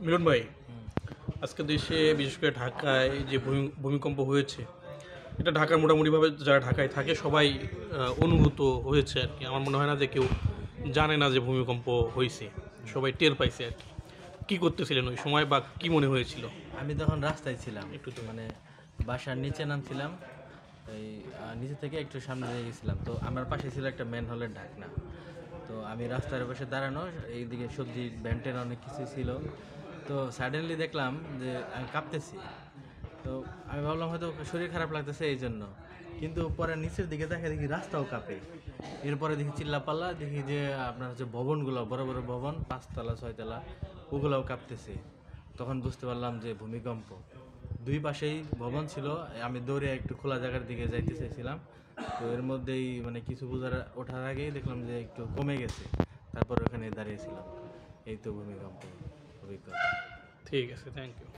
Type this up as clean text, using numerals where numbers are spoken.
মিলন ভাই, আজকে দেশে বিশেষ করে ঢাকায় যে ভূমিকম্প হয়েছে, এটা ঢাকার মোটামুটিভাবে যারা ঢাকায় থাকে সবাই অনুভূত হয়েছে আর কি। আমার মনে হয় না যে কেউ জানে না যে ভূমিকম্প হয়েছে, সবাই টের পাইছে আর কি। কী করতেছিলেন ওই সময় বা কী মনে হয়েছিল? আমি তখন রাস্তায় ছিলাম, একটু তো মানে বাসার নিচে নামছিলাম। এই নিচে থেকে একটু সামনে দিয়ে গেছিলাম, তো আমার পাশে ছিল একটা ম্যান হলের ঢাকনা। তো আমি রাস্তার পাশে দাঁড়ানো, এইদিকে সবজির ভ্যান্টের অনেক কিছু ছিল। তো সাডেনলি দেখলাম যে আমি কাঁপতেছি। তো আমি ভাবলাম হয়তো শরীর খারাপ লাগতেছে এই জন্য, কিন্তু পরে নিচের দিকে দেখি রাস্তাও কাঁপে। এরপরে দেখি চিল্লাপাল্লা, দেখি যে আপনার হচ্ছে ভবনগুলো, বড় বড় ভবন, 5 তলা 6 তলা, ওগুলোও কাঁপতেছে। তখন বুঝতে পারলাম যে ভূমিকম্প। দুই পাশেই ভবন ছিল। আমি দৌড়ে একটু খোলা জায়গার দিকে যাইতে চাইছিলাম, তো এর মধ্যেই মানে কিছু ওঠার আগেই দেখলাম যে একটু কমে গেছে। তারপর ওখানে দাঁড়িয়েছিলাম। এই তো ভূমিকম্প অভিজ্ঞতা। ঠিক আছে, থ্যাংক ইউ।